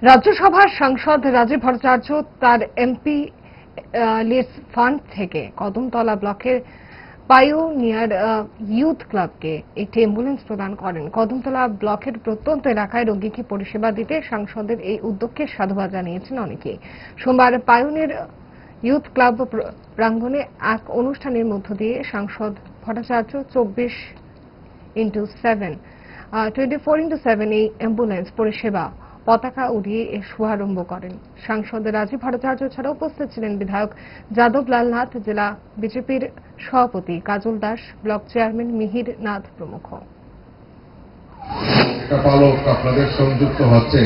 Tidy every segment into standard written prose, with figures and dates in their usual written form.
রাজ্যসভার সাংসদ রাজীব ভট্টাচার্য তার এমপি লিডস ফান্ড থেকে কদমতলা ব্লকের পাইওনিয়ার ইউথ ক্লাবকে একটি অ্যাম্বুলেন্স প্রদান করেন। কদমতলা ব্লকের প্রত্যন্ত এলাকায় রোগীকে পরিষেবা দিতে সাংসদের এই উদ্যোগকে সাধুবাদ জানিয়েছেন অনেকেই। সোমবার পাইওনিয়ার ইউথ ক্লাব প্রাঙ্গণে এক অনুষ্ঠানের মধ্য দিয়ে সাংসদ ভট্টাচার্য 24/7 এই অ্যাম্বুলেন্স পরিষেবা পতাকা উড়িয়ে এর শুভারম্ভ করেন। সাংসদ রাজীব ভট্টাচার্য ছাড়া উপস্থিত ছিলেন বিধায়ক যাদব লালনাথ, জেলা বিজেপির সভাপতি কাজল দাস, ব্লক চেয়ারম্যান মিহির নাথ প্রমুখ। পালক আপনাদের সংযুক্ত হচ্ছে,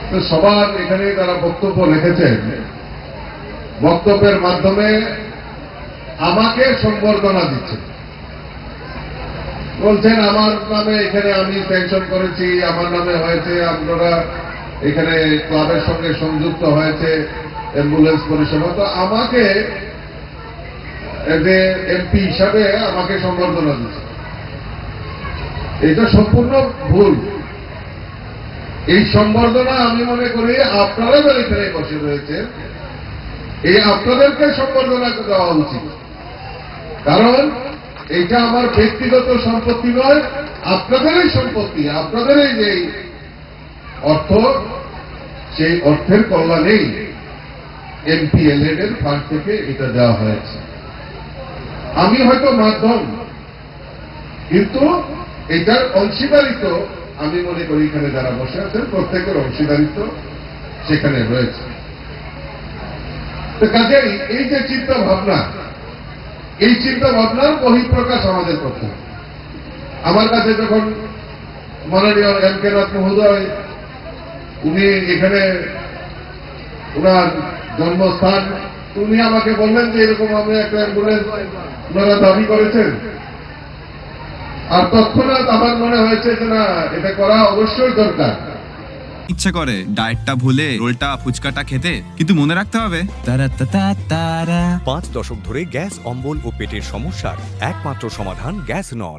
তো সবার এখানে তারা বক্তব্য রেখেছেন। বক্তব্যের মাধ্যমে আমাকে সংবর্ধনা দিচ্ছেন, বলছেন আমার নামে এখানে আমি স্যাংশন করেছি, আমার নামে হয়েছে, আপনারা এখানে ক্লাবের সঙ্গে সংযুক্ত হয়েছে অ্যাম্বুলেন্স পরিষেবা, তো আমাকে যে এমপি হিসাবে আমাকে সংবর্ধনা দিচ্ছে। এটা সম্পূর্ণ ভুল। এই সংবর্ধনা আমি মনে করি আপনারা যারা এখানে বসে রয়েছেন, এই আপনাদেরকে সংবর্ধনা দেওয়া উচিত, কারণ এটা আমার ব্যক্তিগত সম্পত্তি নয়, আপনাদেরই সম্পত্তি। আপনাদেরই যে অর্থ, সেই অর্থের কল্যাণেই এমপিএলএড এর ফান্ড থেকে এটা দেওয়া হয়েছে। আমি হয়তো মাধ্যম, কিন্তু এটার অংশীদারিত্ব আমি মনে করি এখানে যারা বসে আছেন প্রত্যেকের অংশীদারিত্ব সেখানে রয়েছে। তো কাজেই এই যে চিন্তা ভাবনা, এই চিন্তা ভাবনার বহিঃপ্রকাশ আমাদের করতে হবে। আমার কাছে যখন মাননীয় এম কে নাথ মহোদয় উনি এখানে ওনার জন্মস্থান, উনি আমাকে বললেন যে এরকম আমি একটা অ্যাম্বুলেন্স ওনারা দাবি করেছেন, আর তৎক্ষণাৎ আমার মনে হয়েছে যে না, এটা করা অবশ্যই দরকার। ইচ্ছে করে ডায়েটটা ভুলে রোলটা ফুচকাটা খেতে, কিন্তু মনে রাখতে হবে 5 দশক ধরে গ্যাস, অম্বল ও পেটের সমস্যার একমাত্র সমাধান গ্যাস নল।